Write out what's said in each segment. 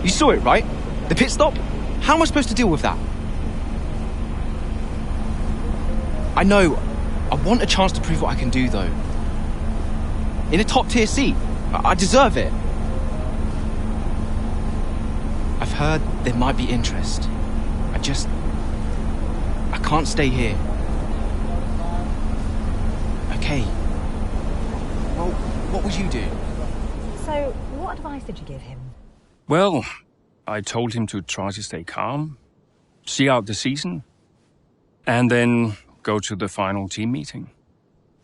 You saw it, right? The pit stop? How am I supposed to deal with that? I know. I want a chance to prove what I can do, though. In a top-tier seat. I deserve it. I've heard there might be interest. I can't stay here. Okay. Well, what would you do? So, what advice did you give him? Well, I told him to try to stay calm, see out the season, and then go to the final team meeting.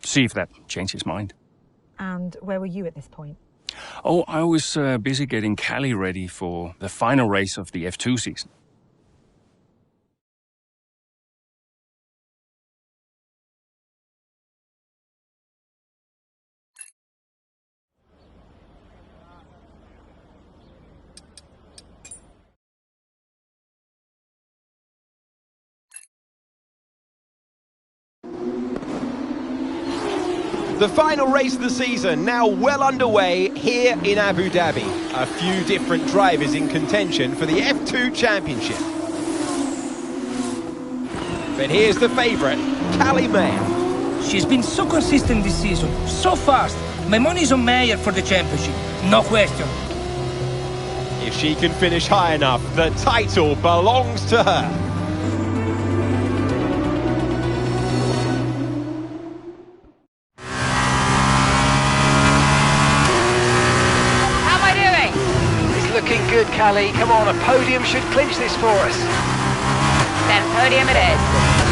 See if that changed his mind. And where were you at this point? Oh, I was busy getting Callie ready for the final race of the F2 season. The final race of the season now well underway here in Abu Dhabi. A few different drivers in contention for the F2 Championship. But here's the favourite, Callie Mayer. She's been so consistent this season, so fast. My money's on Mayer for the championship, no question. If she can finish high enough, the title belongs to her. Good, Callie. Come on, a podium should clinch this for us. Then podium it is.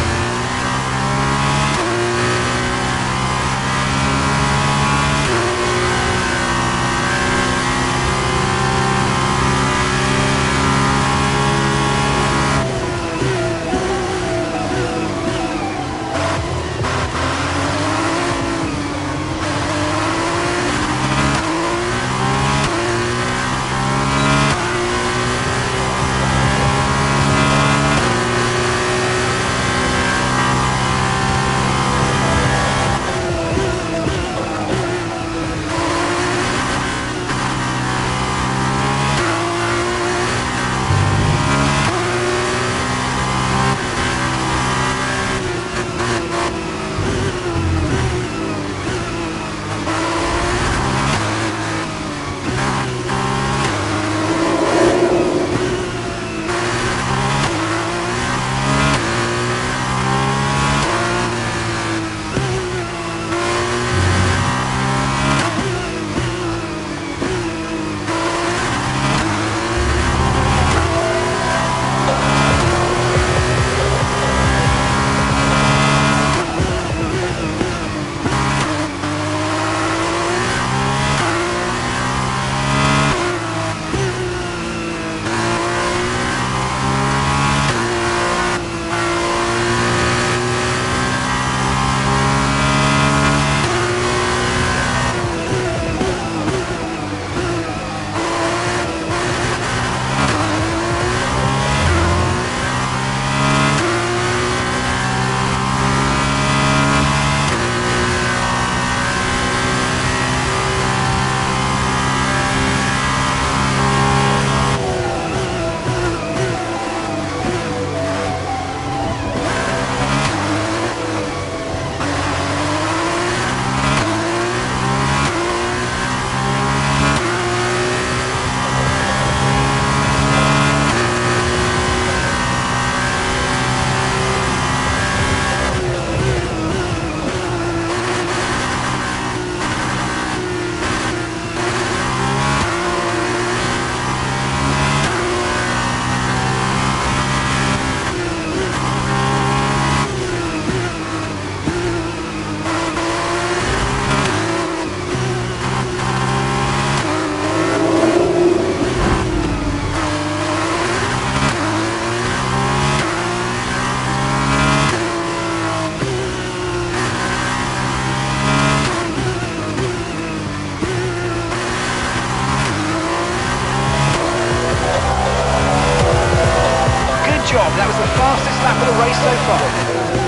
job. That was the fastest lap of the race so far.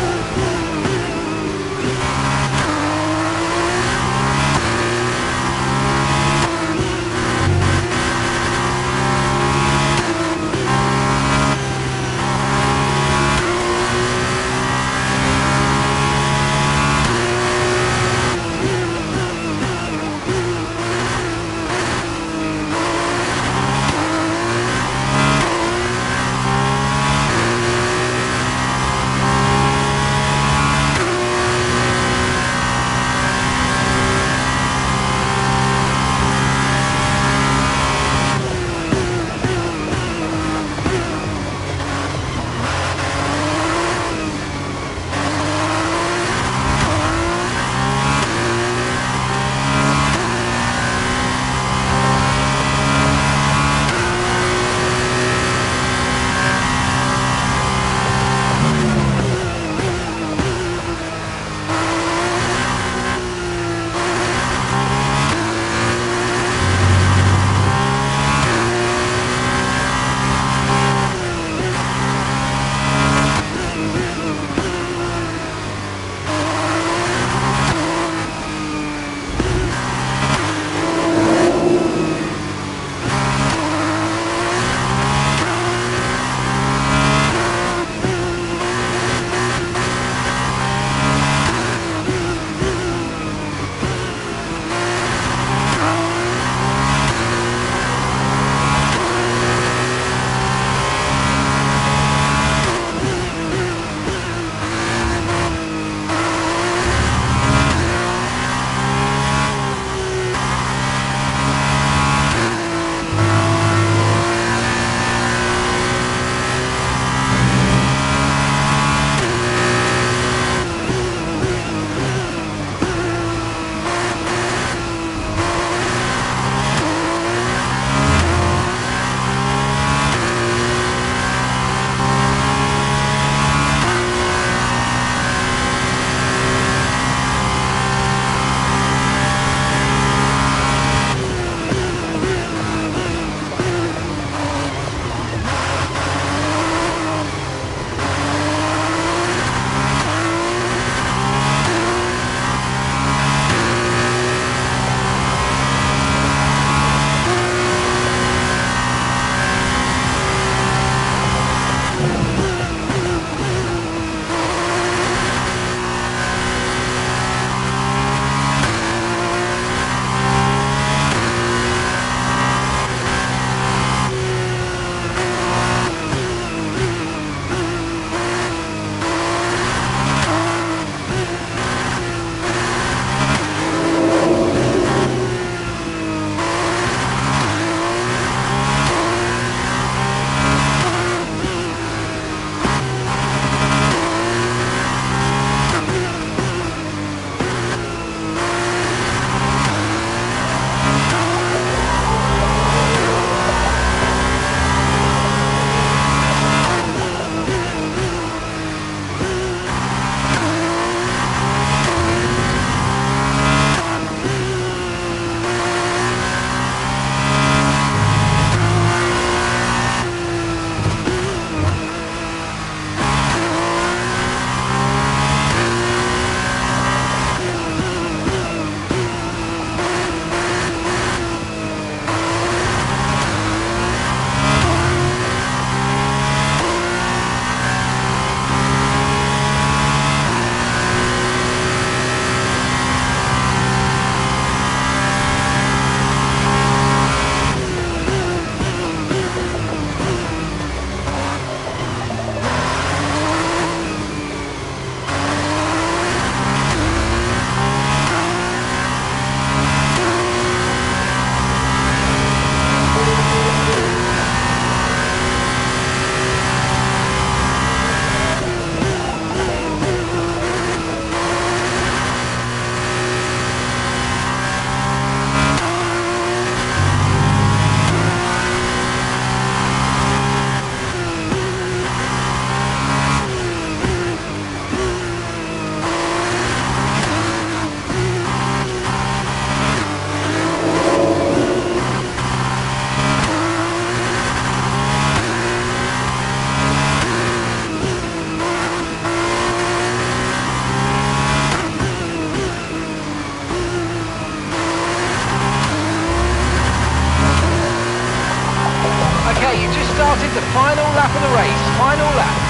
the final lap of the race. Final lap.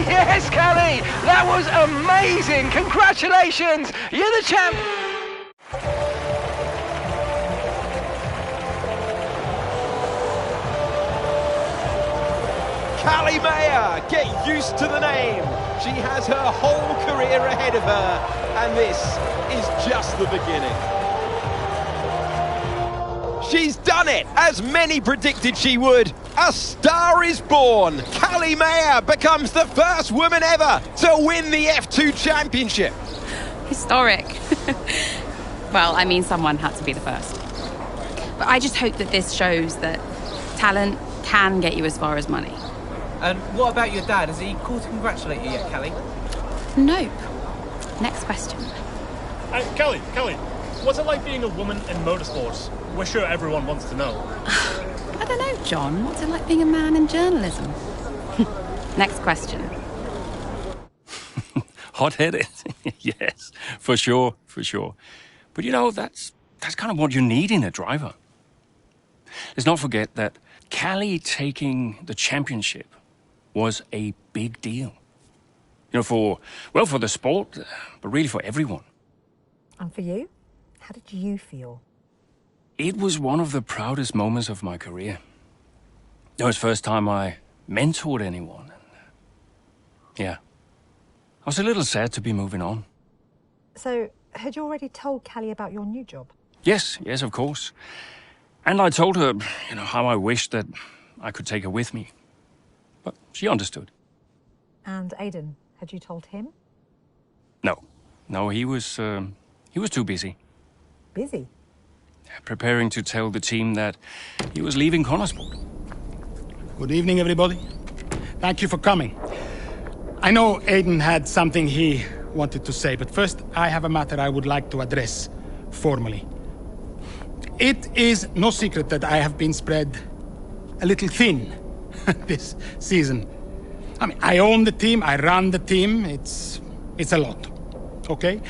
Yes, Callie! That was amazing! Congratulations! You're the champ! Callie Mayer, get used to the name. She has her whole career ahead of her, and this is just the beginning. She's done it, as many predicted she would. A star is born. Callie Mayer becomes the first woman ever to win the F2 Championship. Historic. Well, I mean, someone had to be the first. But I just hope that this shows that talent can get you as far as money. And what about your dad? Has he called to congratulate you yet, Callie? Nope. Next question. Kelly, what's it like being a woman in motorsports? We're sure everyone wants to know. I don't know, John. What's it like being a man in journalism? Next question. Hot-headed, yes, for sure. But you know, that's kind of what you need in a driver. Let's not forget that Callie taking the championship was a big deal. You know, for the sport, but really for everyone. And for you? How did you feel? It was one of the proudest moments of my career. It was the first time I mentored anyone. Yeah. I was a little sad to be moving on. So, had you already told Callie about your new job? Yes, of course. And I told her, you know, how I wished that I could take her with me. But she understood. And Aidan, had you told him? No, he was too busy. Busy? Preparing to tell the team that he was leaving Connorsport. Good evening, everybody. Thank you for coming. I know Aidan had something he wanted to say, but first I have a matter I would like to address formally. It is no secret that I have been spread a little thin this season. I mean, I own the team, I run the team, it's a lot, okay?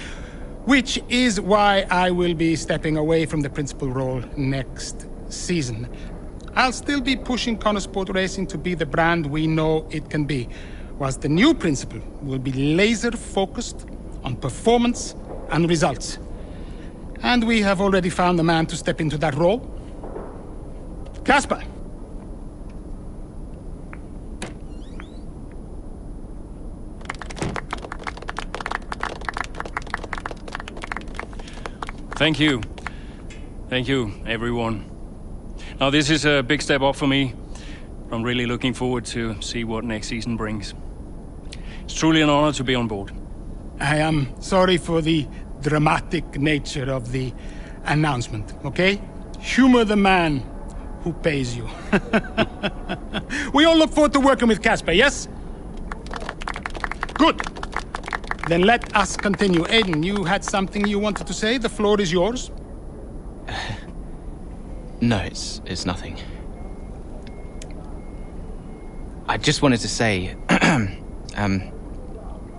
Which is why I will be stepping away from the principal role next season. I'll still be pushing Connorsport Racing to be the brand we know it can be, whilst the new principal will be laser-focused on performance and results. And we have already found the man to step into that role. Kasper. Thank you. Thank you, everyone. Now, this is a big step up for me. I'm really looking forward to see what next season brings. It's truly an honor to be on board. I am sorry for the dramatic nature of the announcement, okay? Humor the man who pays you. We all look forward to working with Casper, yes? Good. Then let us continue. Aiden, you had something you wanted to say? The floor is yours. No, it's nothing. I just wanted to say,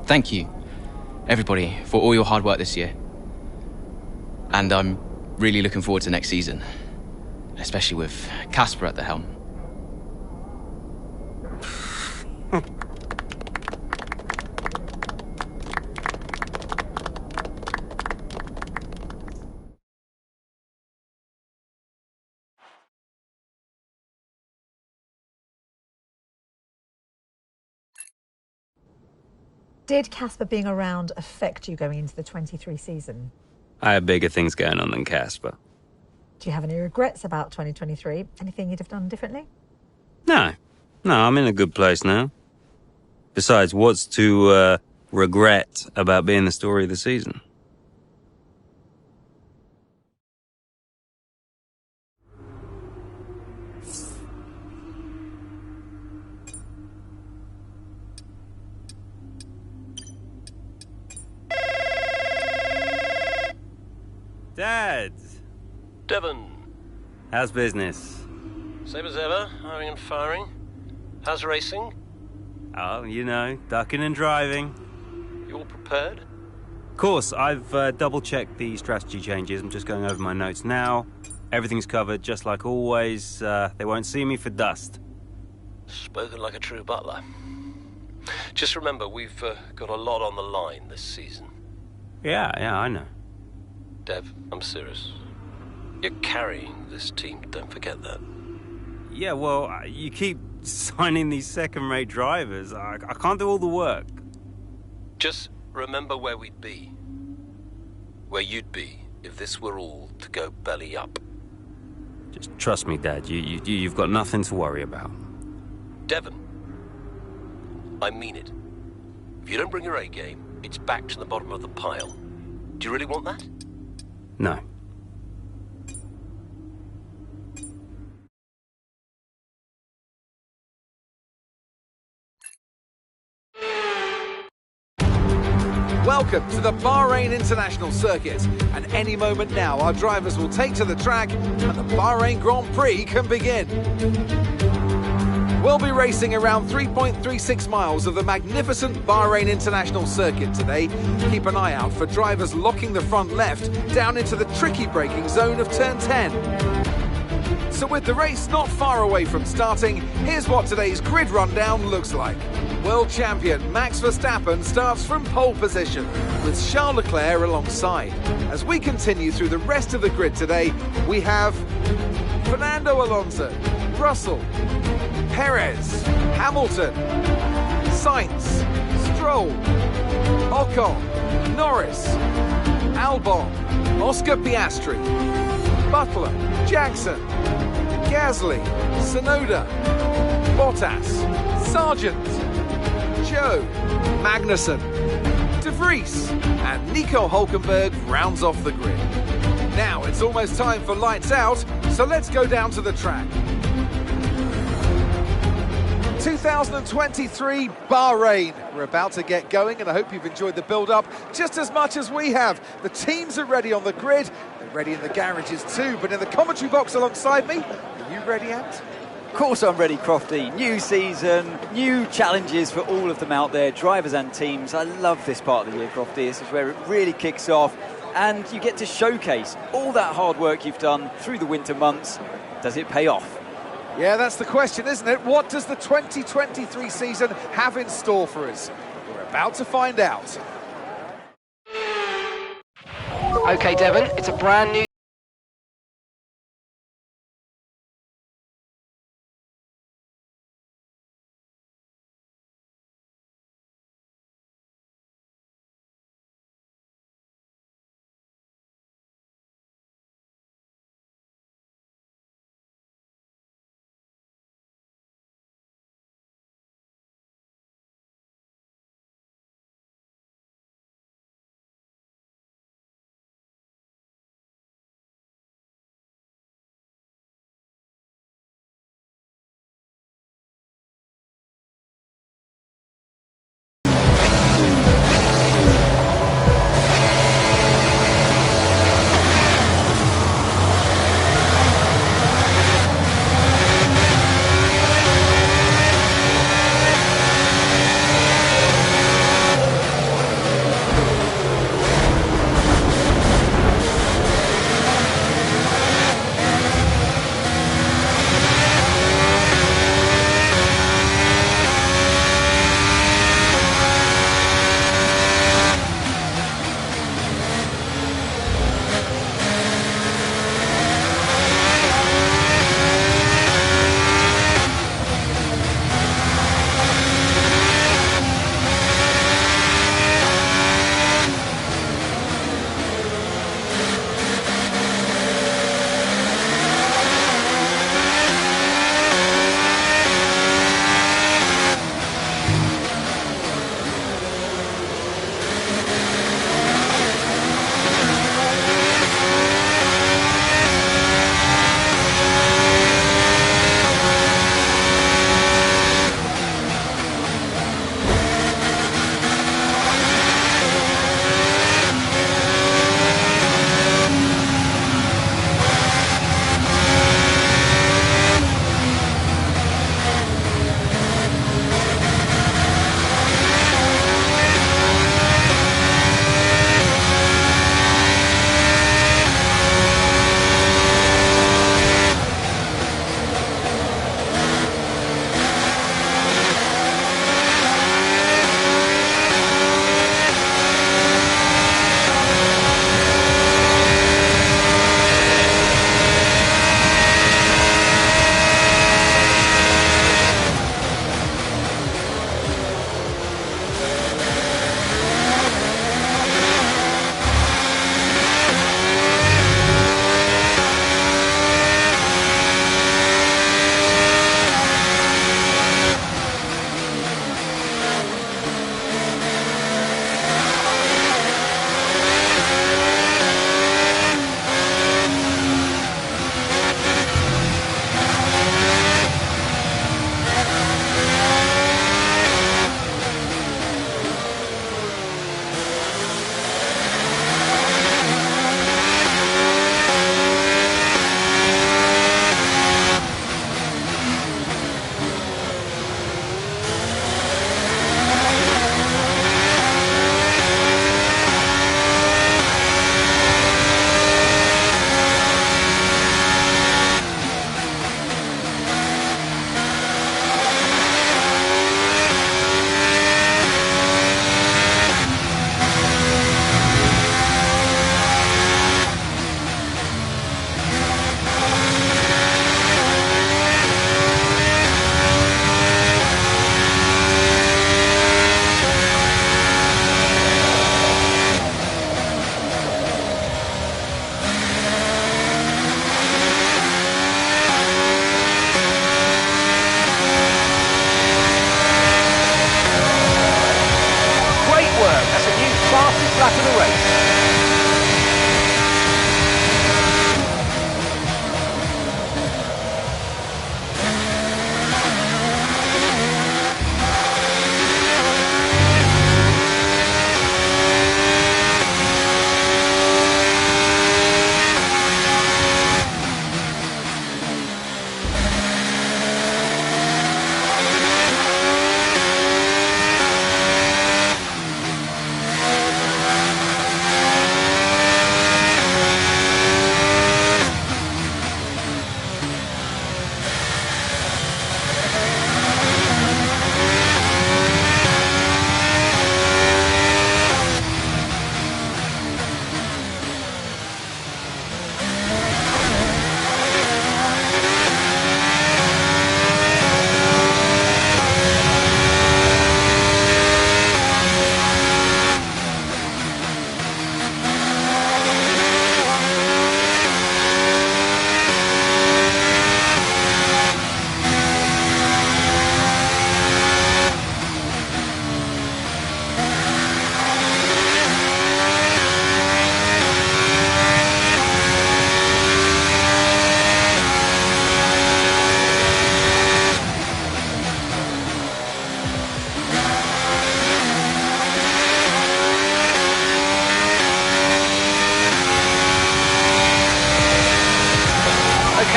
thank you, everybody, for all your hard work this year. And I'm really looking forward to next season, especially with Casper at the helm. Did Casper being around affect you going into the 23 season? I have bigger things going on than Casper. Do you have any regrets about 2023? Anything you'd have done differently? No, I'm in a good place now. Besides, what's to regret about being the story of the season? Dad! Devon! How's business? Same as ever, hiring and firing. How's racing? Oh, you know, ducking and driving. You all prepared? Of course, I've double-checked the strategy changes. I'm just going over my notes now. Everything's covered, just like always. They won't see me for dust. Spoken like a true butler. Just remember, we've got a lot on the line this season. Yeah, I know. Dev, I'm serious. You're carrying this team, don't forget that. Yeah, well, you keep signing these second-rate drivers. I can't do all the work. Just remember where we'd be. Where you'd be if this were all to go belly up. Just trust me, Dad. You've got nothing to worry about. Devon, I mean it. If you don't bring your A game, it's back to the bottom of the pile. Do you really want that? No. Welcome to the Bahrain International Circuit, and any moment now our drivers will take to the track and the Bahrain Grand Prix can begin. We'll be racing around 3.36 miles of the magnificent Bahrain International Circuit today. Keep an eye out for drivers locking the front left down into the tricky braking zone of turn 10. So with the race not far away from starting, here's what today's grid rundown looks like. World champion Max Verstappen starts from pole position, with Charles Leclerc alongside. As we continue through the rest of the grid today, we have Fernando Alonso, Russell, Perez, Hamilton, Sainz, Stroll, Ocon, Norris, Albon, Oscar Piastri, Butler, Jackson, Gasly, Tsunoda, Bottas, Sargent, Joe, Magnussen, De Vries, and Nico Hulkenberg rounds off the grid. Now it's almost time for lights out, so let's go down to the track. 2023 Bahrain. We're about to get going, and I hope you've enjoyed the build-up just as much as we have. The teams are ready on the grid, they're ready in the garages too, but in the commentary box alongside me, are you ready, Ant? Of course I'm ready, Crofty. New season, new challenges for all of them out there, drivers and teams. I love this part of the year, Crofty. This is where it really kicks off, and you get to showcase all that hard work you've done through the winter months. Does it pay off? Yeah, that's the question, isn't it? What does the 2023 season have in store for us? We're about to find out. OK, Devon, it's a brand new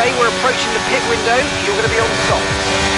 Okay, we're approaching the pit window. You're going to be on softs.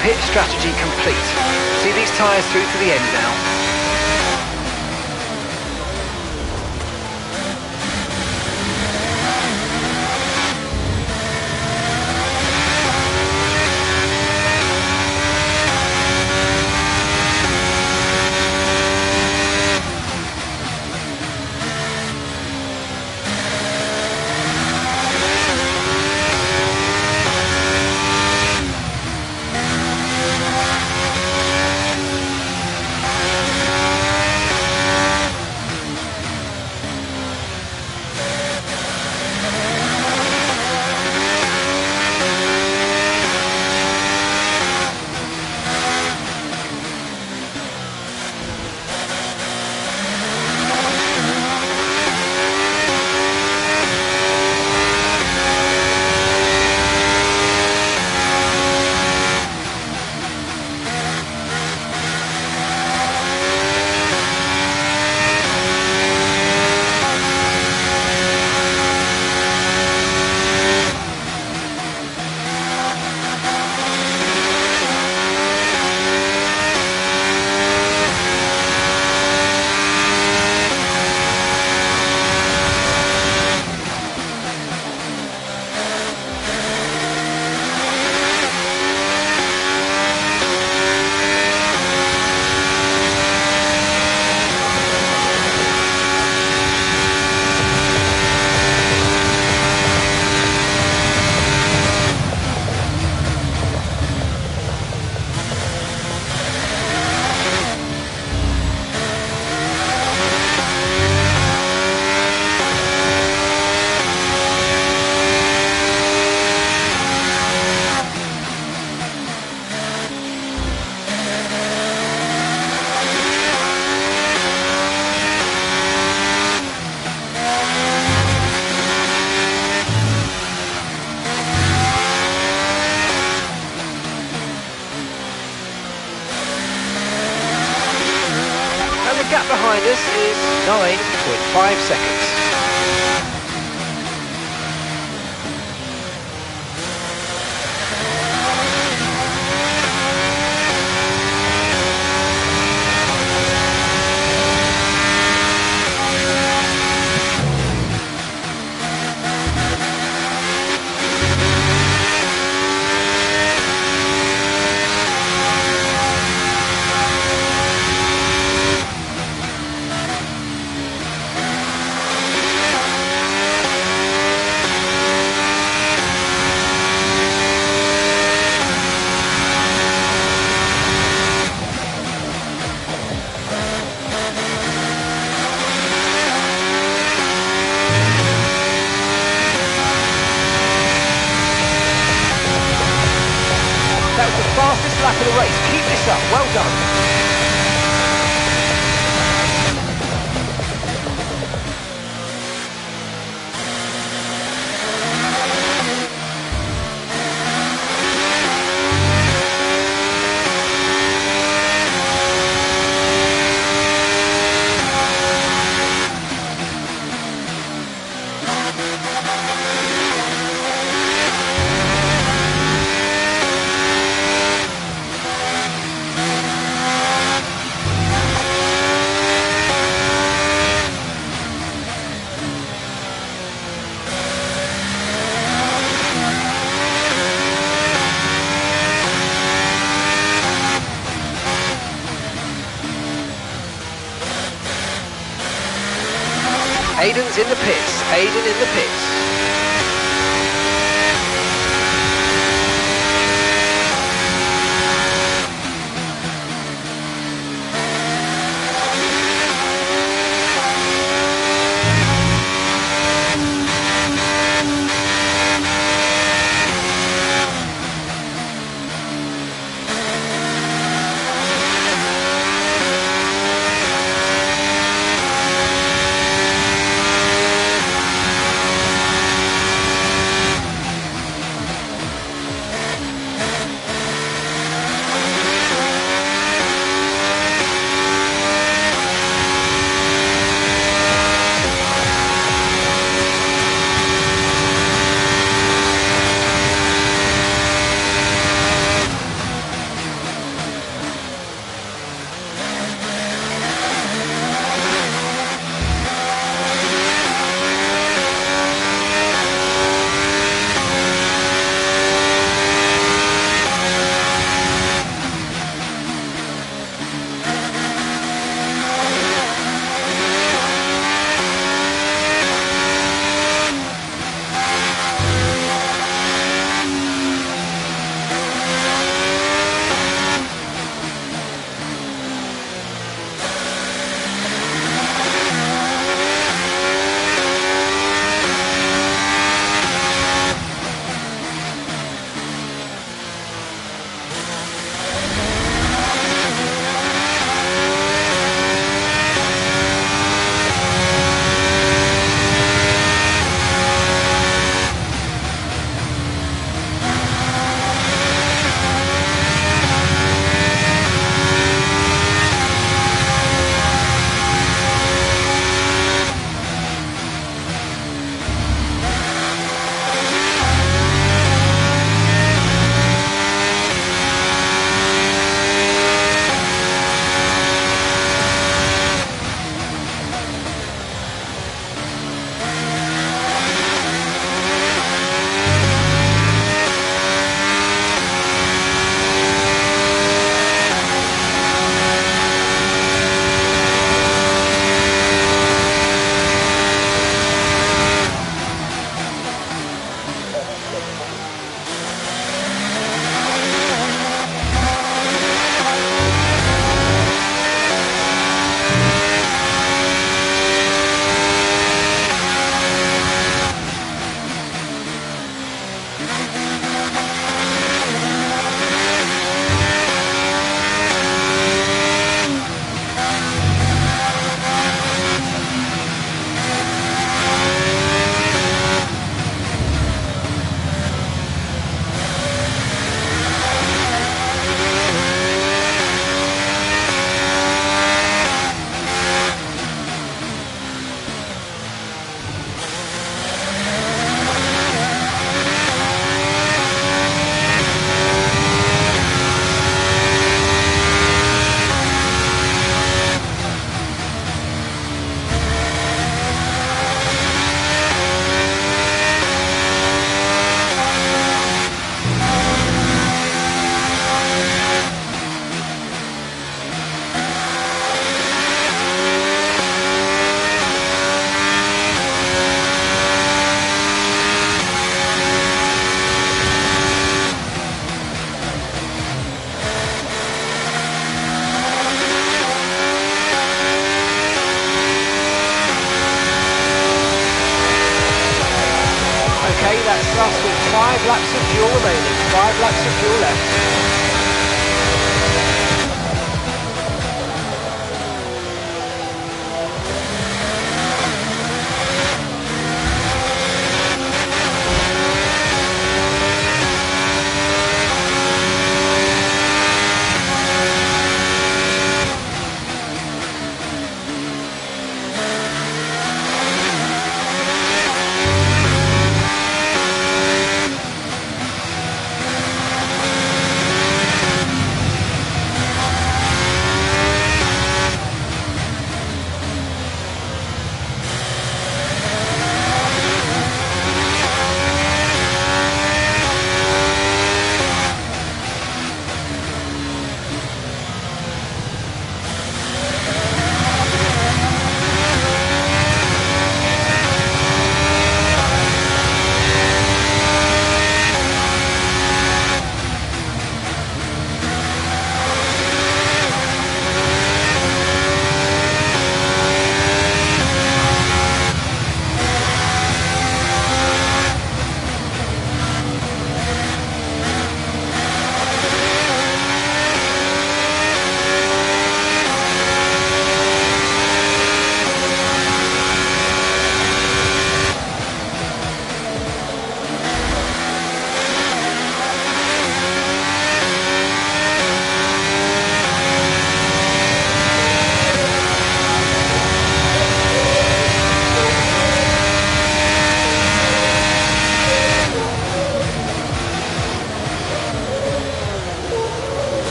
Pit strategy complete. See these tyres through to the end now. behind us is 9.5 seconds. That was the fastest lap of the race. Keep this up. Well done. Aiden's in the pits. Aiden in the pits. laps of fuel remaining. 5 laps of fuel left.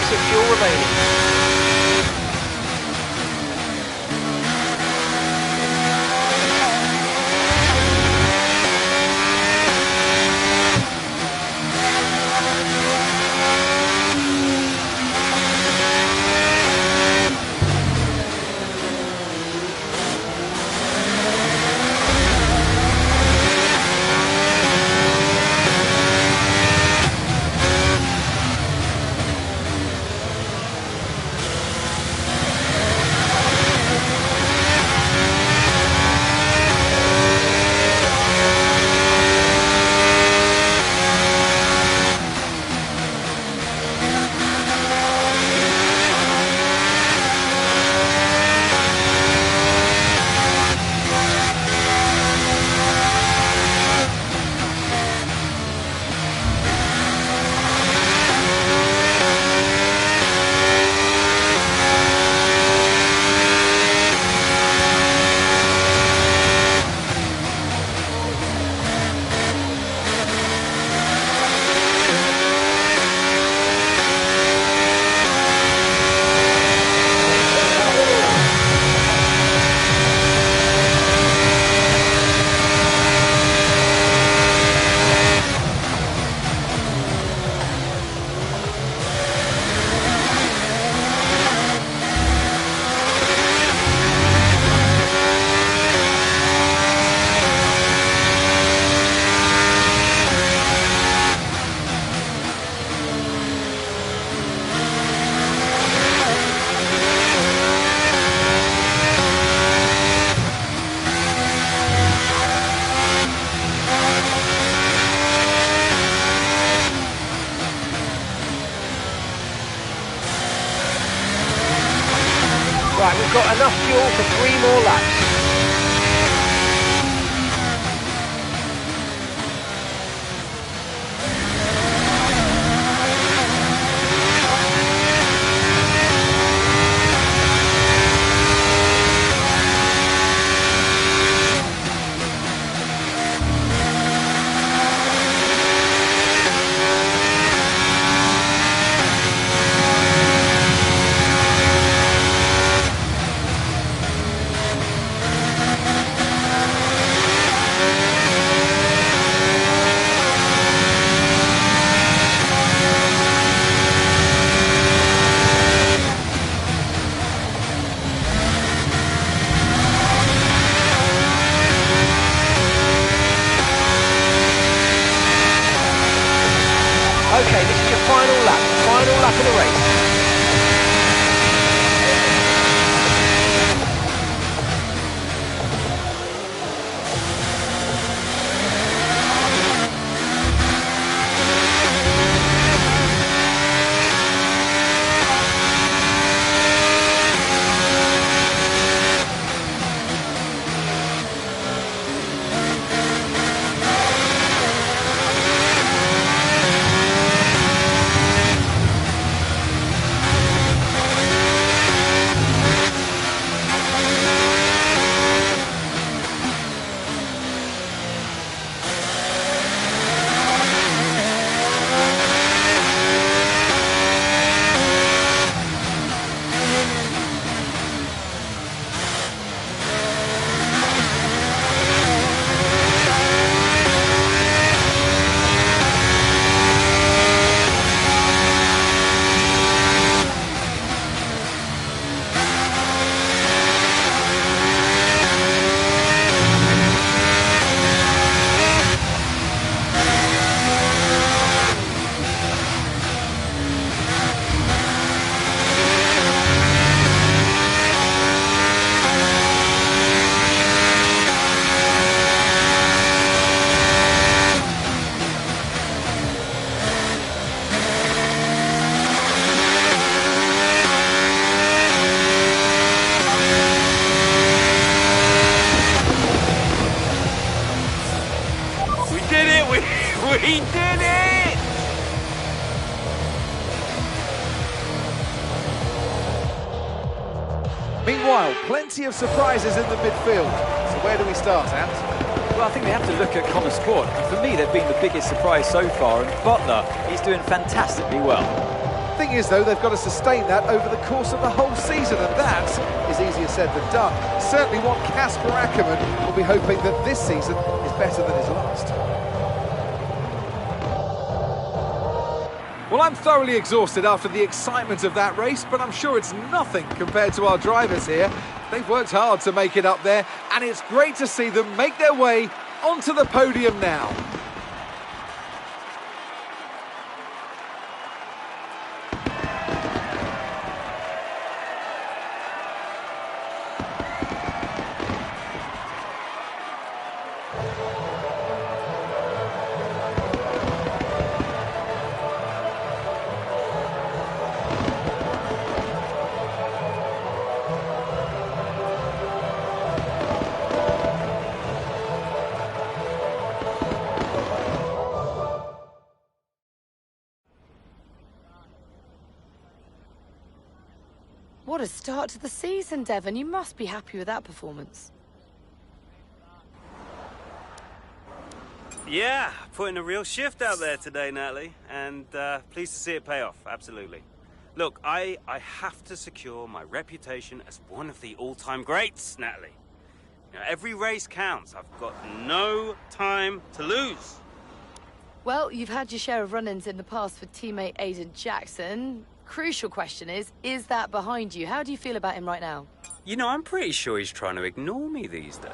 Of fuel remaining. Right, we've got enough fuel for 3 more laps. Okay, this is your final lap of the race. He did it! Meanwhile, plenty of surprises in the midfield. So where do we start, Ant? Well, I think we have to look at Connor Sport. For me, they've been the biggest surprise so far, and Butler, he's doing fantastically well. Thing is, though, they've got to sustain that over the course of the whole season, and that is easier said than done. Certainly what Casper Ackermann will be hoping that this season is better than his last. Well, I'm thoroughly exhausted after the excitement of that race, but I'm sure it's nothing compared to our drivers here. They've worked hard to make it up there, and it's great to see them make their way onto the podium now. What a start to the season, Devon. You must be happy with that performance. Yeah, putting a real shift out there today, Natalie, and pleased to see it pay off, absolutely. Look, I have to secure my reputation as one of the all-time greats, Natalie. You know, every race counts. I've got no time to lose. Well, you've had your share of run-ins in the past with teammate Aiden Jackson. Crucial question is that behind you? How do you feel about him right now? You know, I'm pretty sure he's trying to ignore me these days.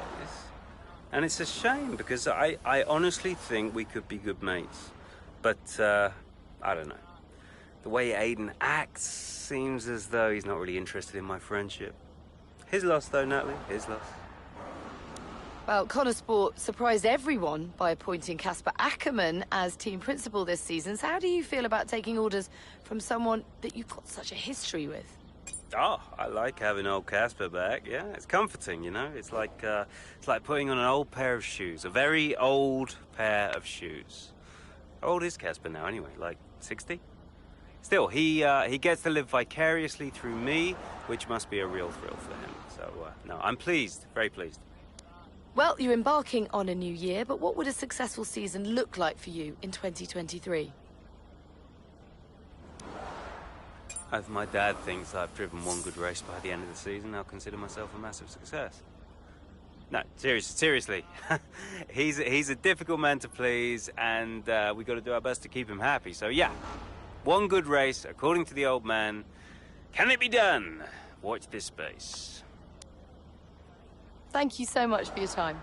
And it's a shame, because I honestly think we could be good mates. But, I don't know. The way Aiden acts seems as though he's not really interested in my friendship. His loss, though, Natalie. His loss. Well, Connor Sport surprised everyone by appointing Casper Ackermann as team principal this season. So how do you feel about taking orders from someone that you've got such a history with? Oh, I like having old Casper back. Yeah, it's comforting, you know. It's like putting on an old pair of shoes, a very old pair of shoes. How old is Casper now, anyway? Like 60? Still, he gets to live vicariously through me, which must be a real thrill for him. So, no, I'm pleased, very pleased. Well, you're embarking on a new year, but what would a successful season look like for you in 2023? If my dad thinks I've driven one good race by the end of the season, I'll consider myself a massive success. No, seriously. he's a difficult man to please, and we've got to do our best to keep him happy. So yeah, one good race, according to the old man. Can it be done? Watch this space. Thank you so much for your time.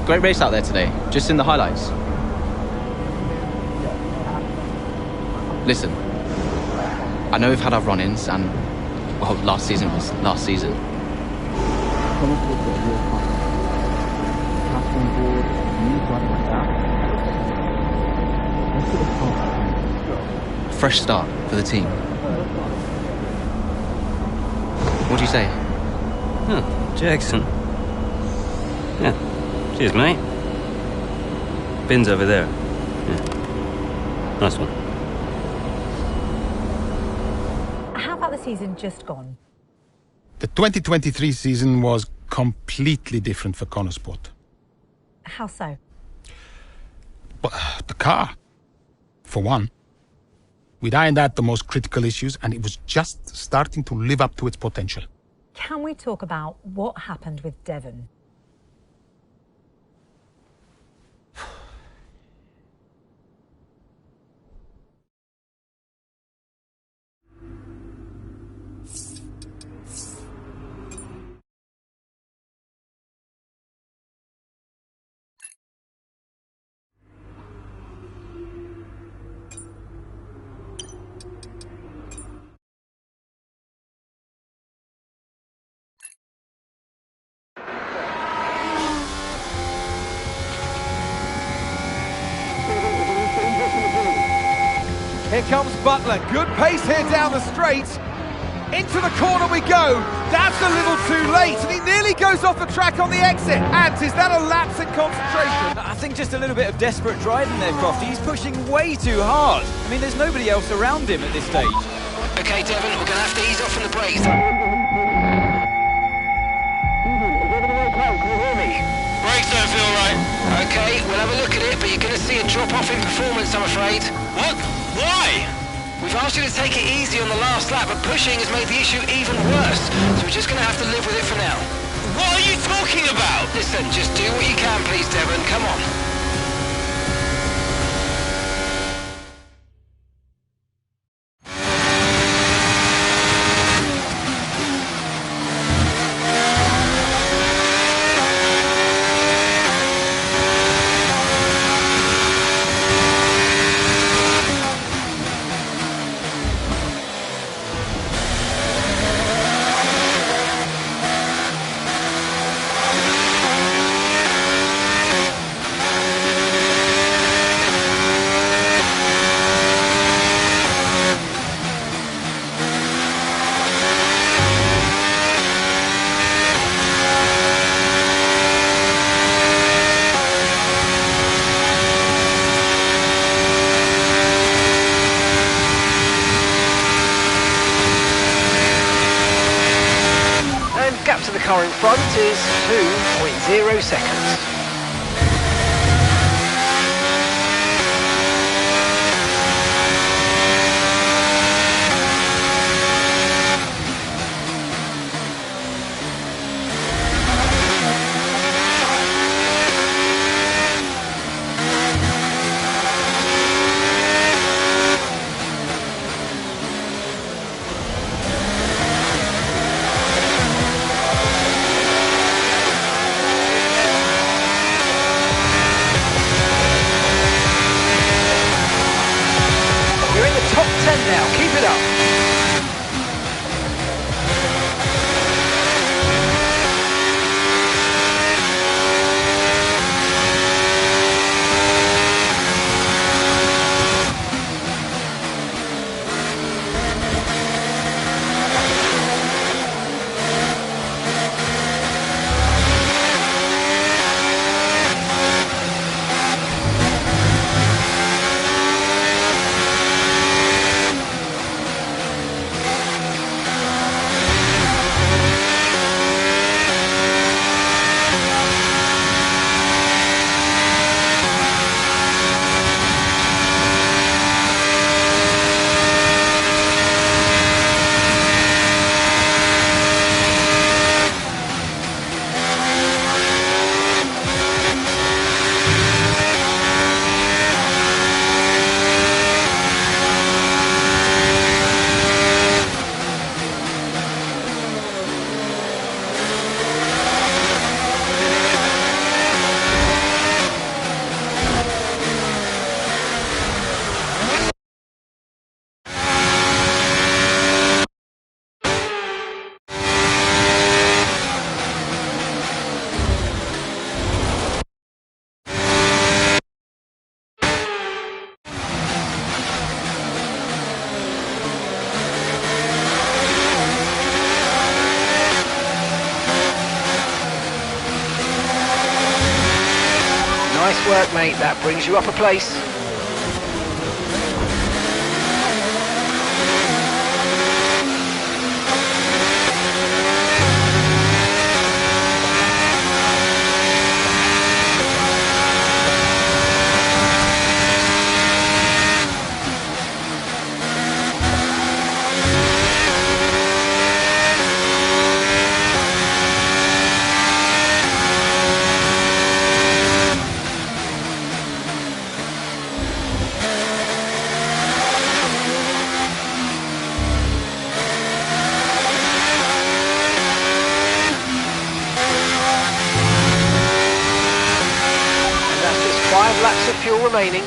Great race out there today, just in the highlights. Listen, I know we've had our run-ins and, well, last season was last season. Fresh start for the team. What do you say? Jackson. Yeah. Cheers, mate. Bin's over there. Yeah. Nice one. How about the season just gone? The 2023 season was completely different for Connor Sport. How so? But the car, for one. We'd ironed out the most critical issues, and it was just starting to live up to its potential. Can we talk about what happened with Devon? Here comes Butler. Good pace here down the straight. Into the corner we go. That's a little too late, and he nearly goes off the track on the exit. And is that a lapse in concentration? I think just a little bit of desperate driving there, Crofty. He's pushing way too hard. I mean, there's nobody else around him at this stage. Okay, Devon, we're going to have to ease off on the brakes. Brakes don't feel right. Okay, we'll have a look at it, but you're going to see a drop-off in performance, I'm afraid. What? Why? We've asked you to take it easy on the last lap, but pushing has made the issue even worse, so we're just going to have to live with it for now. What are you talking about? Listen, just do what you can, please, Devon. Come on. Car in front is 2.0 seconds. Now, keep it up. Nice work, mate. That brings you up a place. Laps of fuel remaining.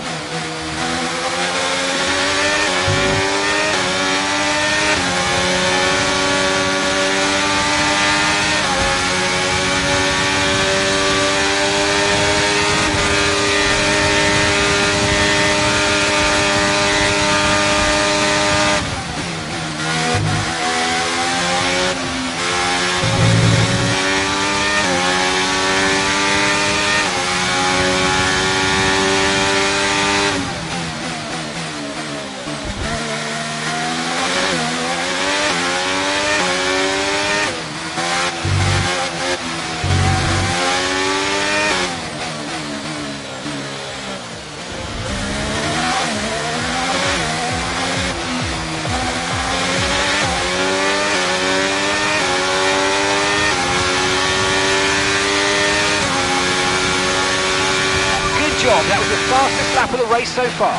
job. That was the fastest lap of the race so far.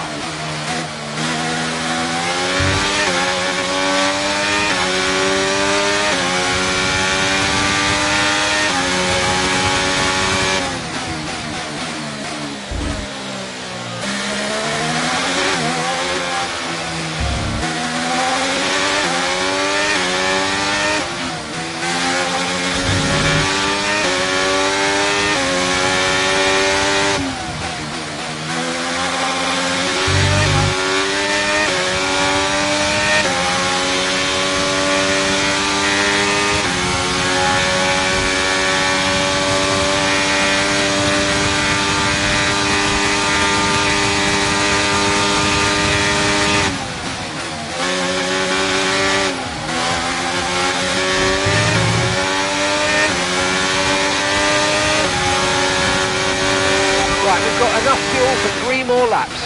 Right, we've got enough fuel for 3 more laps.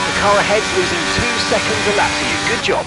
The car ahead's losing 2 seconds a lap to you. Good job.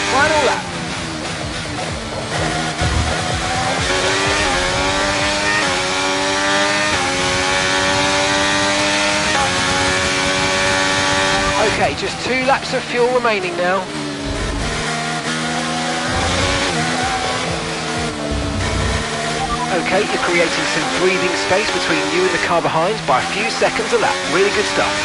Final lap. Okay, just 2 laps of fuel remaining now. Okay, you're creating some breathing space between you and the car behind by a few seconds a lap. Really good stuff.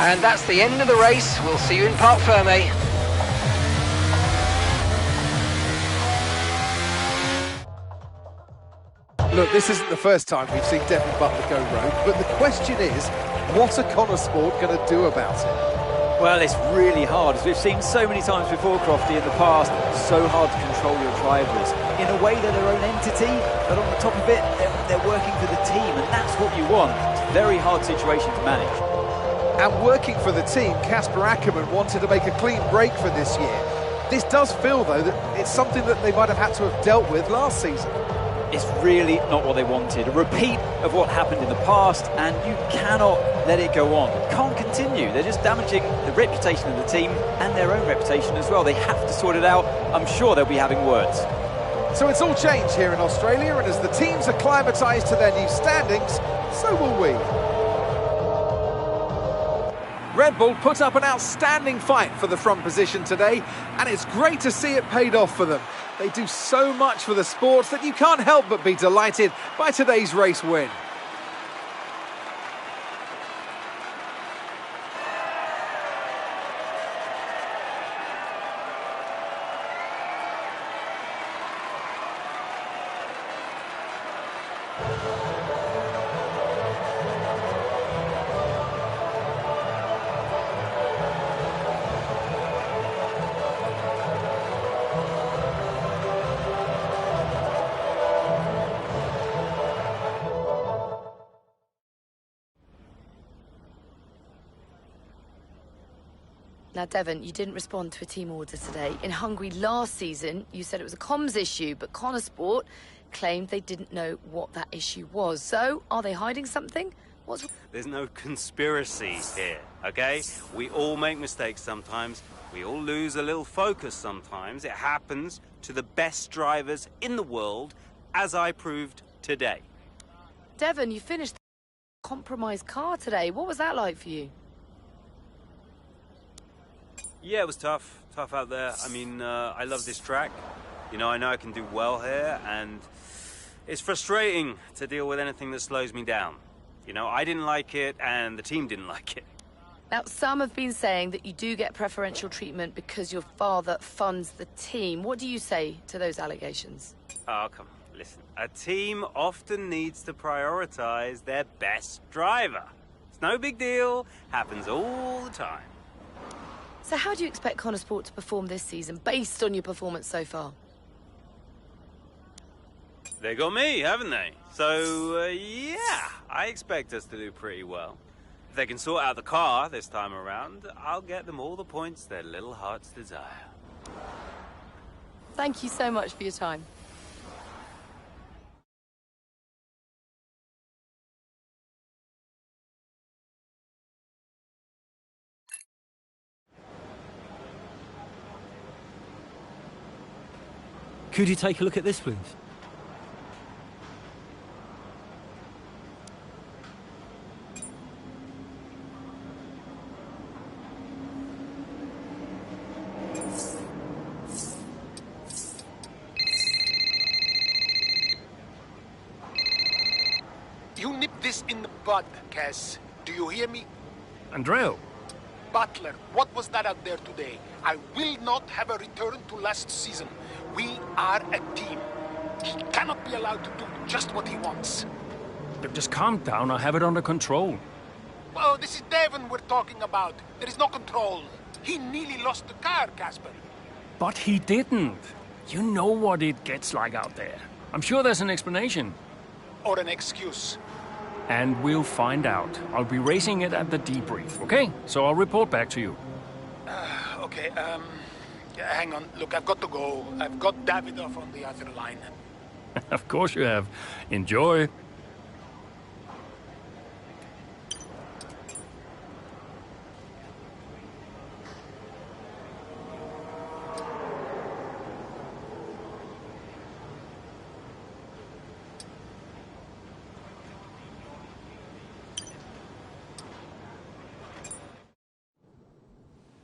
And that's the end of the race. We'll see you in Parc Fermé. Look, this isn't the first time we've seen Devin Butler go rogue, but the question is, what are Connor Sport going to do about it? Well, it's really hard, as we've seen so many times before, Crofty, in the past. So hard to control your drivers. In a way, they're their own entity, but on the top of it, they're working for the team, and that's what you want. It's a very hard situation to manage. And working for the team, Casper Ackermann wanted to make a clean break for this year. This does feel, though, that it's something that they might have had to have dealt with last season. It's really not what they wanted. A repeat of what happened in the past, and you cannot let it go on. It can't continue. They're just damaging the reputation of the team and their own reputation as well. They have to sort it out. I'm sure they'll be having words. So it's all changed here in Australia, and as the teams acclimatised to their new standings, so will we. Red Bull put up an outstanding fight for the front position today, and it's great to see it paid off for them. They do so much for the sport that you can't help but be delighted by today's race win. Now, Devon, you didn't respond to a team order today. In Hungary last season, you said it was a comms issue, but Connor Sport claimed they didn't know what that issue was. So, are they hiding something? There's no conspiracy here, okay? We all make mistakes sometimes. We all lose a little focus sometimes. It happens to the best drivers in the world, as I proved today. Devon, you finished the compromised car today. What was that like for you? Yeah, it was tough out there. I mean, I love this track. You know I can do well here, and it's frustrating to deal with anything that slows me down. You know, I didn't like it, and the team didn't like it. Now, some have been saying that you do get preferential treatment because your father funds the team. What do you say to those allegations? Oh, come on, listen. A team often needs to prioritize their best driver. It's no big deal, happens all the time. So how do you expect Connor Sport to perform this season, based on your performance so far? They got me, haven't they? So, yeah, I expect us to do pretty well. If they can sort out the car this time around, I'll get them all the points their little hearts desire. Thank you so much for your time. Could you take a look at this, please? You nip this in the bud, Cass. Do you hear me? Andreo. Butler, what was that out there today? I will not have a return to last season. We are a team. He cannot be allowed to do just what he wants. Just calm down, I have it under control. Oh, this is Devon we're talking about. There is no control. He nearly lost the car, Casper. But he didn't. You know what it gets like out there. I'm sure there's an explanation. Or an excuse. And we'll find out. I'll be racing it at the debrief, okay? So I'll report back to you. Okay, hang on. Look, I've got to go. I've got Davidoff on the other line. Of course you have. Enjoy.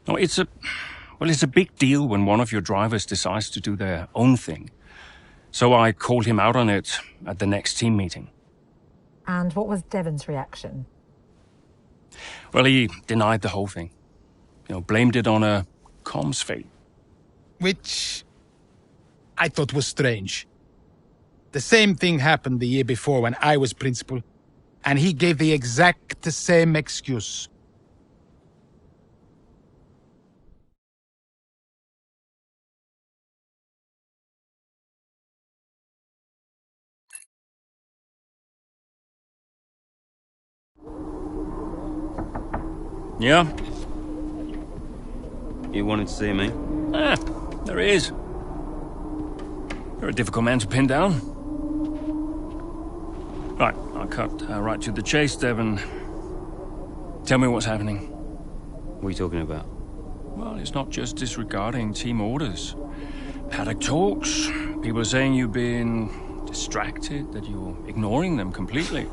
No, it's a big deal when one of your drivers decides to do their own thing. So I called him out on it at the next team meeting. And what was Devon's reaction? Well, he denied the whole thing. You know, blamed it on a comms fail. Which I thought was strange. The same thing happened the year before when I was principal, and he gave the exact same excuse. Yeah? You wanted to see me? There he is. You're a difficult man to pin down. Right, I'll cut right to the chase, Devon. Tell me what's happening. What are you talking about? Well, it's not just disregarding team orders. Paddock talks. People are saying you've been distracted, that you're ignoring them completely.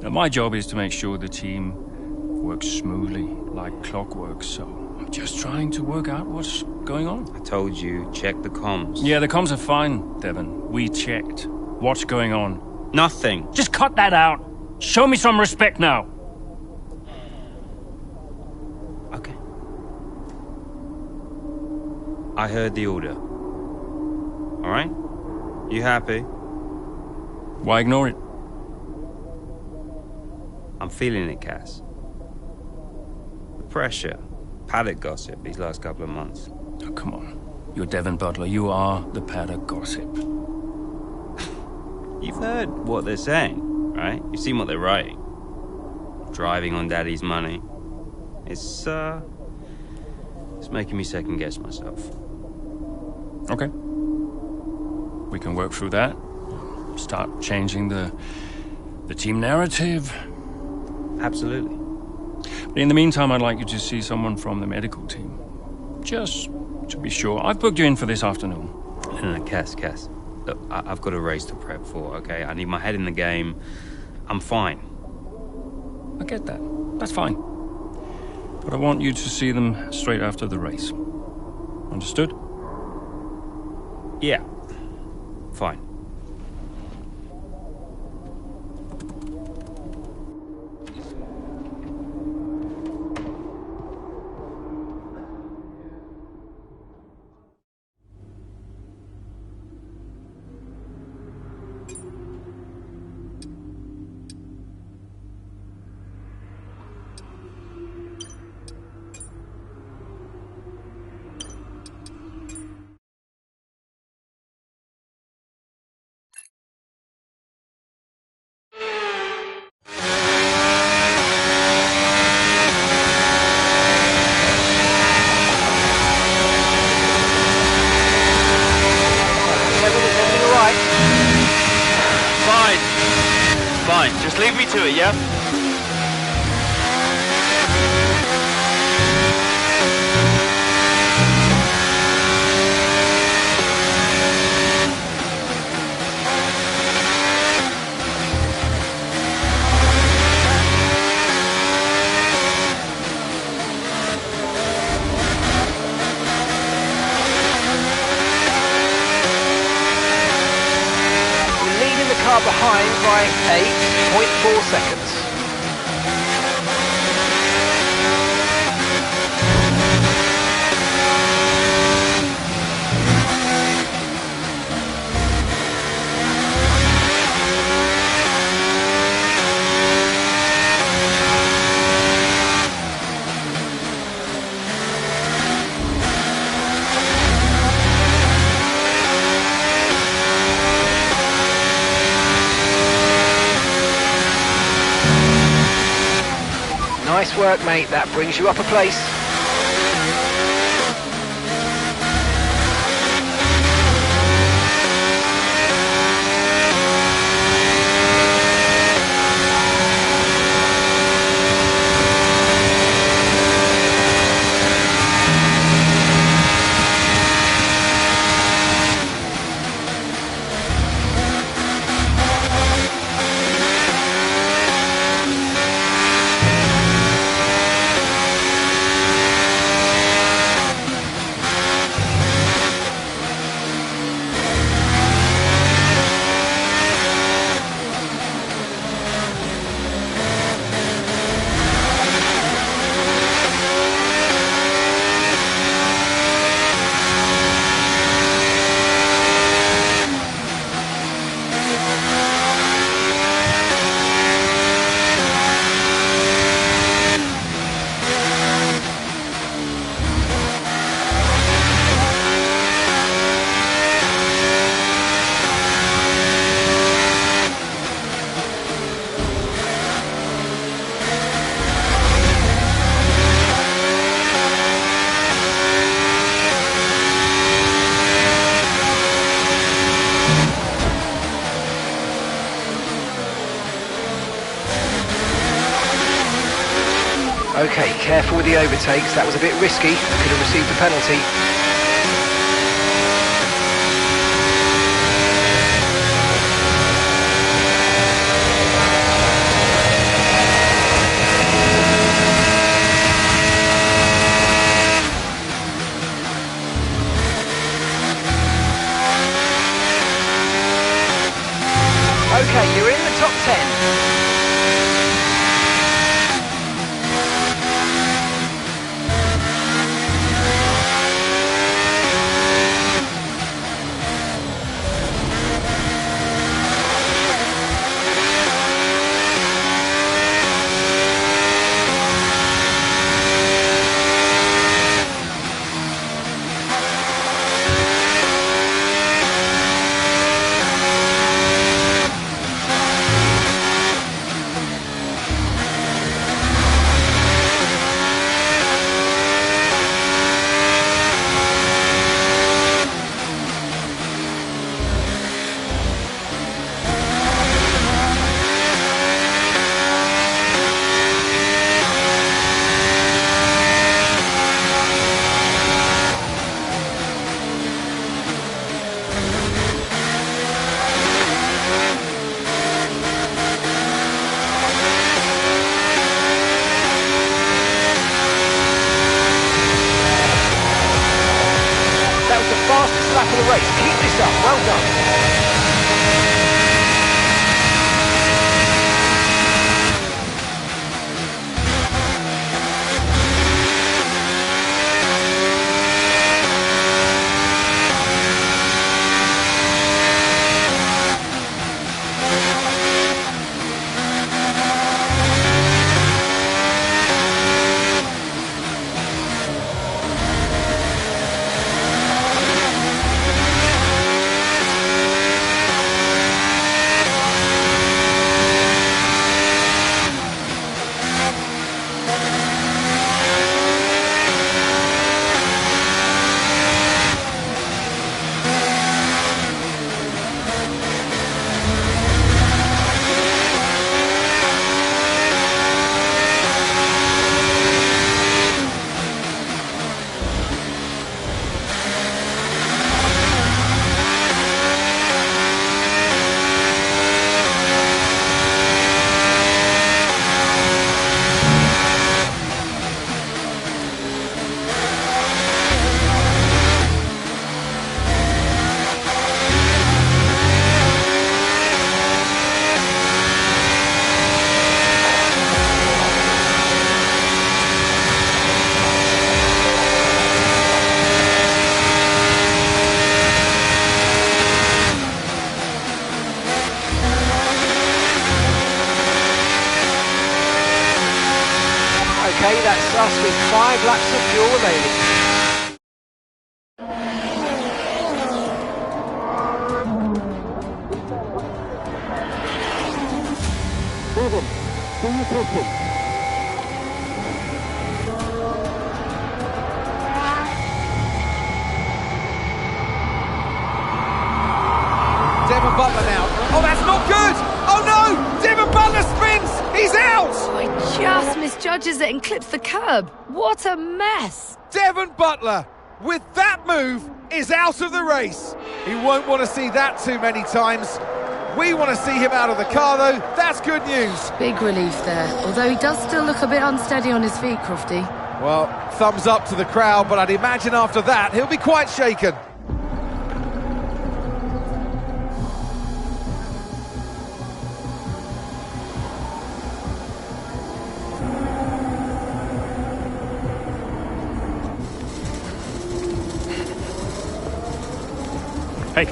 Now, my job is to make sure the team works smoothly, like clockwork, so I'm just trying to work out what's going on. I told you, check the comms. Yeah, the comms are fine, Devon. We checked. What's going on? Nothing. Just cut that out. Show me some respect now. Okay. I heard the order. All right? You happy? Why ignore it? I'm feeling it, Cass. The pressure. Paddock gossip these last couple of months. Oh, come on. You're Devon Butler. You are the Paddock gossip. You've heard what they're saying, right? You've seen what they're writing. Driving on Daddy's money. It's making me second guess myself. Okay. We can work through that. Start changing the team narrative. Absolutely. But in the meantime, I'd like you to see someone from the medical team. Just to be sure. I've booked you in for this afternoon. No, Cass. Look, I've got a race to prep for, okay? I need my head in the game. I'm fine. I get that. That's fine. But I want you to see them straight after the race. Understood? Yeah. Fine. Fine, just leave me to it, yeah? Behind by 8.4 seconds. Nice work, mate. That brings you up a place. Careful with the overtakes, that was a bit risky, could have received a penalty. Okay, you're in the top 10. Lap of the race. Keep this up. Well done. Okay, that's us with 5 laps of fuel remaining. Devon Butler now. Oh, that's not good! Oh no! Devon Butler spins! He's out! Oh, he just misjudges it and clips the curb. What a mess! Devon Butler, with that move, is out of the race. He won't want to see that too many times. We want to see him out of the car, though. That's good news. Big relief there, although he does still look a bit unsteady on his feet, Crofty. Well, thumbs up to the crowd, but I'd imagine after that, he'll be quite shaken. Hey.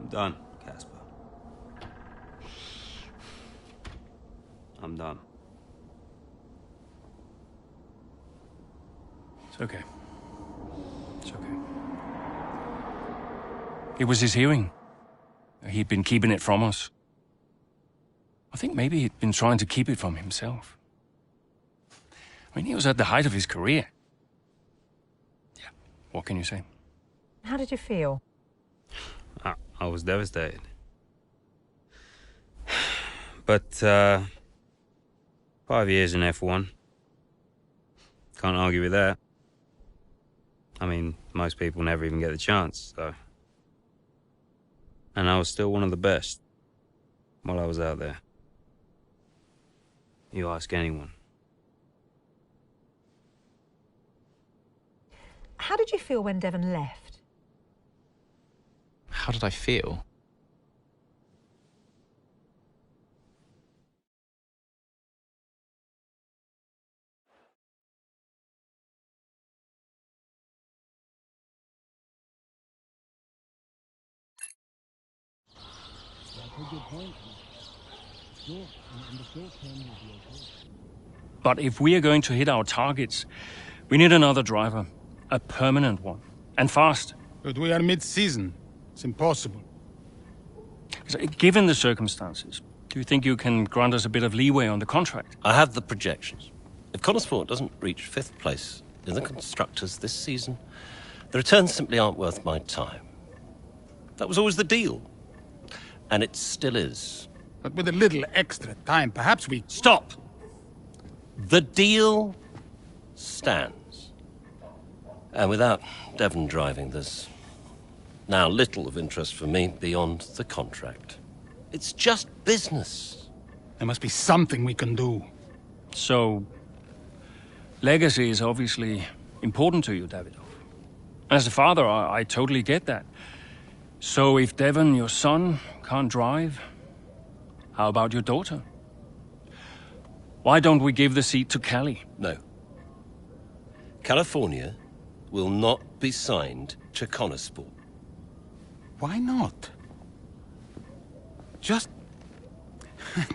I'm done, Casper. I'm done. It's okay. It's okay. It was his hearing. He'd been keeping it from us. I think maybe he'd been trying to keep it from himself. I mean, he was at the height of his career. Yeah, what can you say? How did you feel? I was devastated. But, 5 years in F1. Can't argue with that. I mean, most people never even get the chance, so... And I was still one of the best while I was out there. You ask anyone. How did you feel when Devon left? How did I feel? But if we are going to hit our targets, we need another driver. A permanent one. And fast. But we are mid-season. It's impossible. So, given the circumstances, do you think you can grant us a bit of leeway on the contract? I have the projections. If Connorsport doesn't reach 5th place in the Constructors this season, the returns simply aren't worth my time. That was always the deal. And it still is. But with a little extra time, perhaps we... Stop! The deal stands. And without Devon driving, there's now little of interest for me beyond the contract. It's just business. There must be something we can do. So, legacy is obviously important to you, Davidov. As a father, I totally get that. So if Devon, your son, can't drive, how about your daughter? Why don't we give the seat to Callie? No. California will not be signed to Connorsport. Why not? Just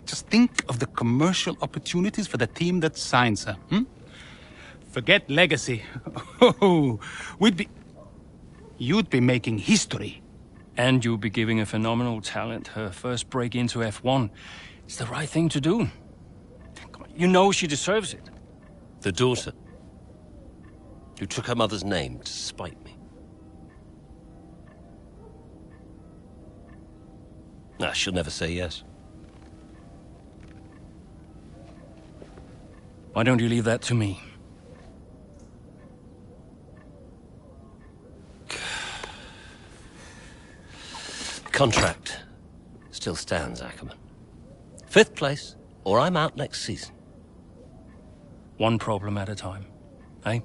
think of the commercial opportunities for the team that signs her, Forget legacy. Oh, you'd be making history. And you'll be giving a phenomenal talent her first break into F1. It's the right thing to do. Come on, you know she deserves it. The daughter, who took her mother's name to spite me. Nah, she'll never say yes. Why don't you leave that to me? Contract still stands, Ackerman. 5th place, or I'm out next season. One problem at a time, eh?